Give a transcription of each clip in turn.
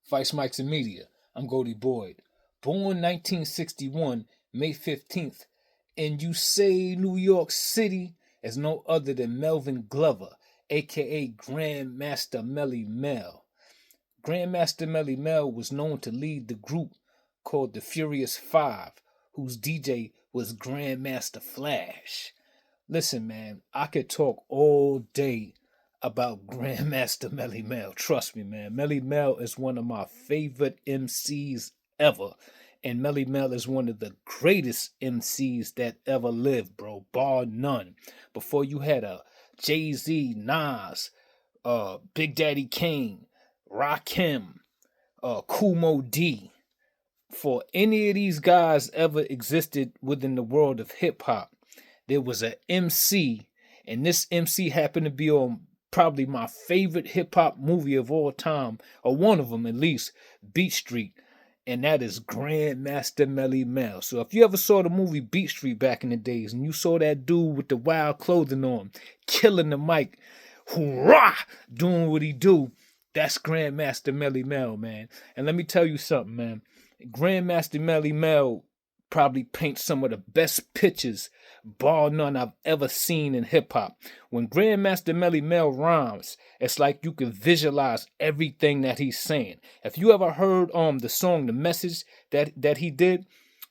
Vice Mics and Media. I'm Goldie Boyd. Born 1961, May 15th, and you say New York City as no other than Melvin Glover, aka Grandmaster Melle Mel. Grandmaster Melle Mel was known to lead the group called the Furious Five, whose DJ was Grandmaster Flash. Listen, man, I could talk all day about Grandmaster Melle Mel. Trust me, man. Melle Mel is one of my favorite MCs ever. And Melle Mel is one of the greatest MCs that ever lived, bro. Bar none. Before you had a Jay-Z, Nas, Big Daddy Kane, Rakim, Kumo D. For any of these guys ever existed within the world of hip hop, there was an MC, and this MC happened to be on probably my favorite hip hop movie of all time, or one of them at least, Beat Street, and that is Grandmaster Melle Mel. So if you ever saw the movie Beat Street back in the days, and you saw that dude with the wild clothing on, killing the mic, hoorah, doing what he do, that's Grandmaster Melle Mel, man. And let me tell you something, man. Grandmaster Melle Mel probably paints some of the best pictures, bar none, I've ever seen in hip hop. When Grandmaster Melle Mel rhymes, it's like you can visualize everything that he's saying. If you ever heard the song The Message that he did,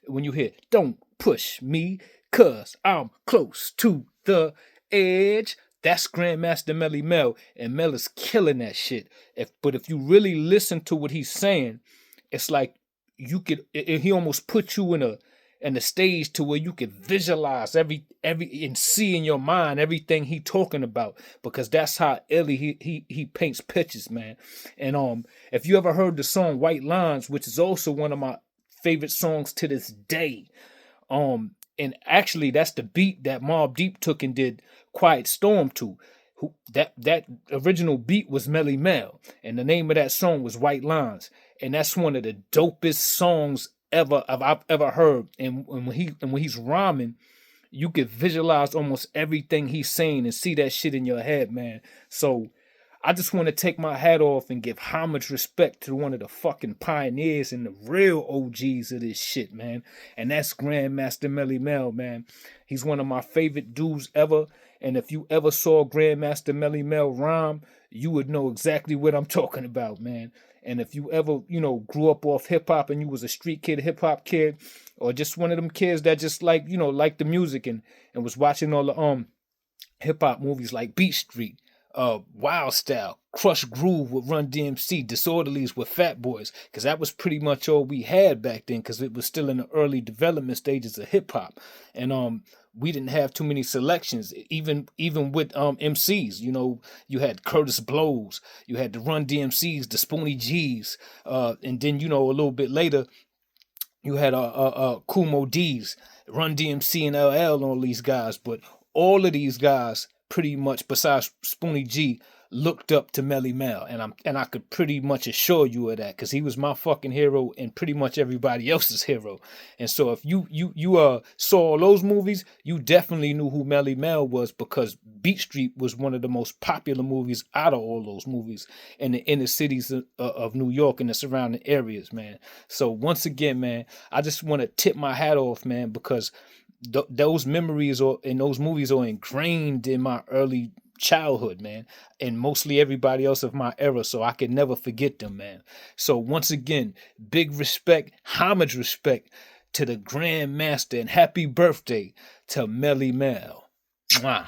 when you hear "Don't push me, 'cause I'm close to the edge," that's Grandmaster Melle Mel, and Mel is killing that shit. But if you really listen to what he's saying, it's like he almost put you in a stage to where you could visualize every and see in your mind everything he talking about, because that's how illy he paints pictures, man. And if you ever heard the song White Lines, which is also one of my favorite songs to this day, and actually that's the beat that Mobb Deep took and did Quiet Storm to. That original beat was Melle Mel, and the name of that song was White Lines, and that's one of the dopest songs I've ever heard. And when he's rhyming, you can visualize almost everything he's saying and see that shit in your head, man. So I just want to take my hat off and give homage respect to one of the fucking pioneers and the real OGs of this shit, man. And that's Grandmaster Melle Mel, man. He's one of my favorite dudes ever. And if you ever saw Grandmaster Melle Mel rhyme, you would know exactly what I'm talking about, man. And if you ever, grew up off hip hop and you was a street kid, hip hop kid, or just one of them kids that just like the music and was watching all the hip hop movies like Beat Street, Wild Style, Crush Groove with Run DMC, Disorderlies with Fat Boys, because that was pretty much all we had back then, because it was still in the early development stages of hip hop, and we didn't have too many selections, even with MCs. You had Curtis Blows, you had the Run DMCs, the Spoonie G's, and then a little bit later you had Kumo D's, Run DMC and LL, and all these guys. But all of these guys, pretty much, besides Spoonie G, looked up to Melle Mel, and I could pretty much assure you of that, because he was my fucking hero and pretty much everybody else's hero. And so if you saw all those movies, you definitely knew who Melle Mel was, because Beat Street was one of the most popular movies out of all those movies in the inner cities of New York and the surrounding areas, man. So once again, man, I just want to tip my hat off, man, because those memories in those movies are ingrained in my early childhood, man, and mostly everybody else of my era, so I can never forget them, man. So once again, big respect, homage respect to the Grandmaster, and happy birthday to Melle Mel. Mwah.